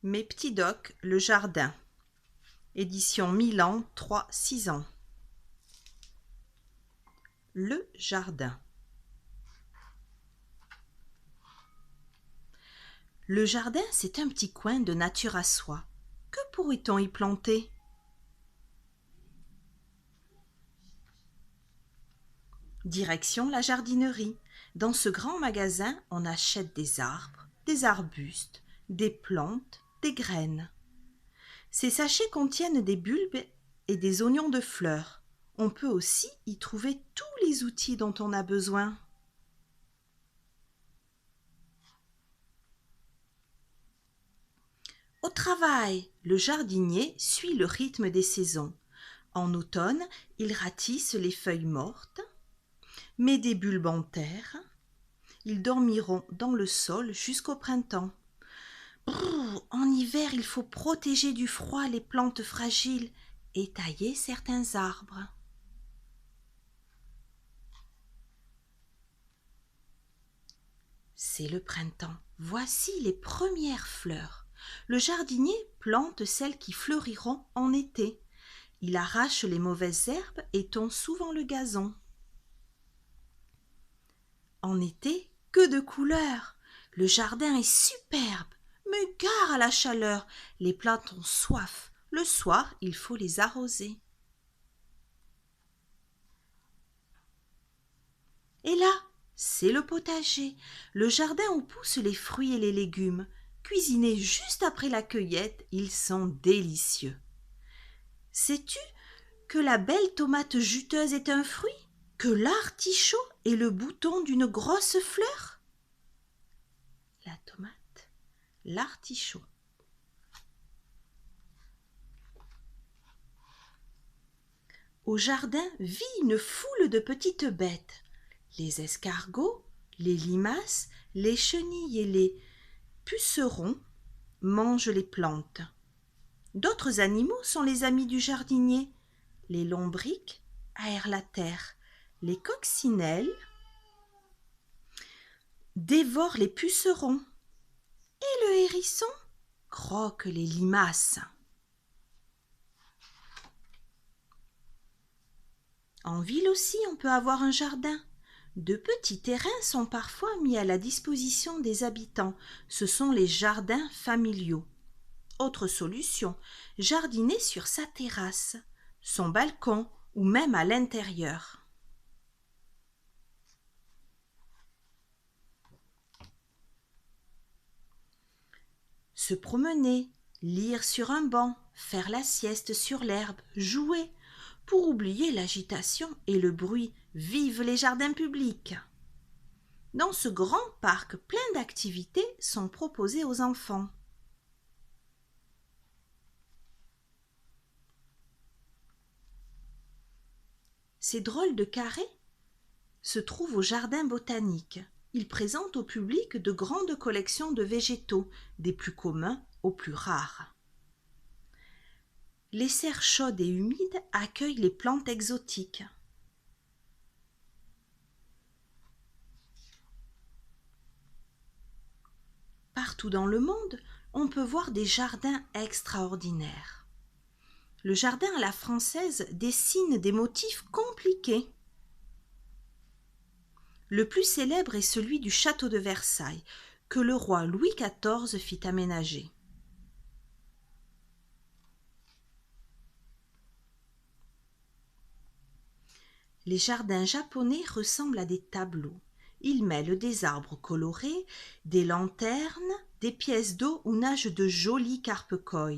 Mes petits docs, le jardin. Édition Milan, 3-6 ans. Le jardin. Le jardin, c'est un petit coin de nature à soi. Que pourrait-on y planter? Direction la jardinerie. Dans ce grand magasin, on achète des arbres, des arbustes, des plantes, des graines. Ces sachets contiennent des bulbes et des oignons de fleurs. On peut aussi y trouver tous les outils dont on a besoin. Au travail, le jardinier suit le rythme des saisons. En automne, il ratisse les feuilles mortes, met des bulbes en terre. Ils dormiront dans le sol jusqu'au printemps. Brrr, en hiver, il faut protéger du froid les plantes fragiles et tailler certains arbres. C'est le printemps. Voici les premières fleurs. Le jardinier plante celles qui fleuriront en été. Il arrache les mauvaises herbes et tond souvent le gazon. En été, que de couleurs! Le jardin est superbe, mais gare à la chaleur. Les plantes ont soif. Le soir, il faut les arroser. Et là, c'est le potager, le jardin où poussent les fruits et les légumes. Cuisinés juste après la cueillette, ils sont délicieux. Sais-tu que la belle tomate juteuse est un fruit? Que l'artichaut est le bouton d'une grosse fleur? La tomate, l'artichaut. Au jardin vit une foule de petites bêtes. Les escargots, les limaces, les chenilles et les pucerons mangent les plantes. D'autres animaux sont les amis du jardinier. Les lombrics aèrent la terre. Les coccinelles dévorent les pucerons. Et le hérisson croque les limaces. En ville aussi, on peut avoir un jardin. De petits terrains sont parfois mis à la disposition des habitants. Ce sont les jardins familiaux. Autre solution, jardiner sur sa terrasse, son balcon ou même à l'intérieur. Se promener, lire sur un banc, faire la sieste sur l'herbe, jouer, pour oublier l'agitation et le bruit. Vive les jardins publics! Dans ce grand parc, plein d'activités sont proposées aux enfants. Ces drôles de carrés se trouvent au jardin botanique. Ils présentent au public de grandes collections de végétaux, des plus communs aux plus rares. Les serres chaudes et humides accueillent les plantes exotiques. Partout dans le monde, on peut voir des jardins extraordinaires. Le jardin à la française dessine des motifs compliqués. Le plus célèbre est celui du château de Versailles, que le roi Louis XIV fit aménager. Les jardins japonais ressemblent à des tableaux. Ils mêlent des arbres colorés, des lanternes, des pièces d'eau où nagent de jolies carpe-koi.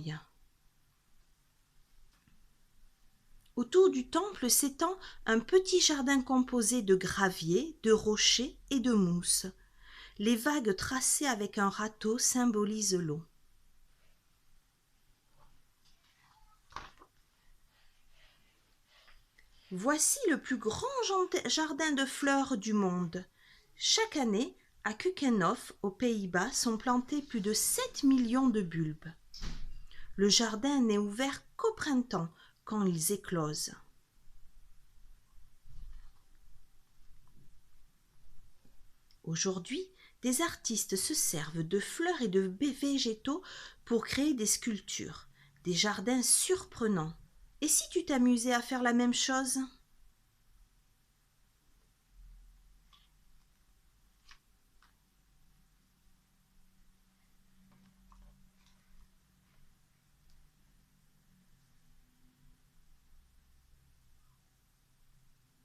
Autour du temple s'étend un petit jardin composé de graviers, de rochers et de mousse. Les vagues tracées avec un râteau symbolisent l'eau. Voici le plus grand jardin de fleurs du monde. Chaque année, à Keukenhof, aux Pays-Bas, sont plantés plus de 7 millions de bulbes. Le jardin n'est ouvert qu'au printemps, quand ils éclosent. Aujourd'hui, des artistes se servent de fleurs et de végétaux pour créer des sculptures, des jardins surprenants. Et si tu t'amusais à faire la même chose?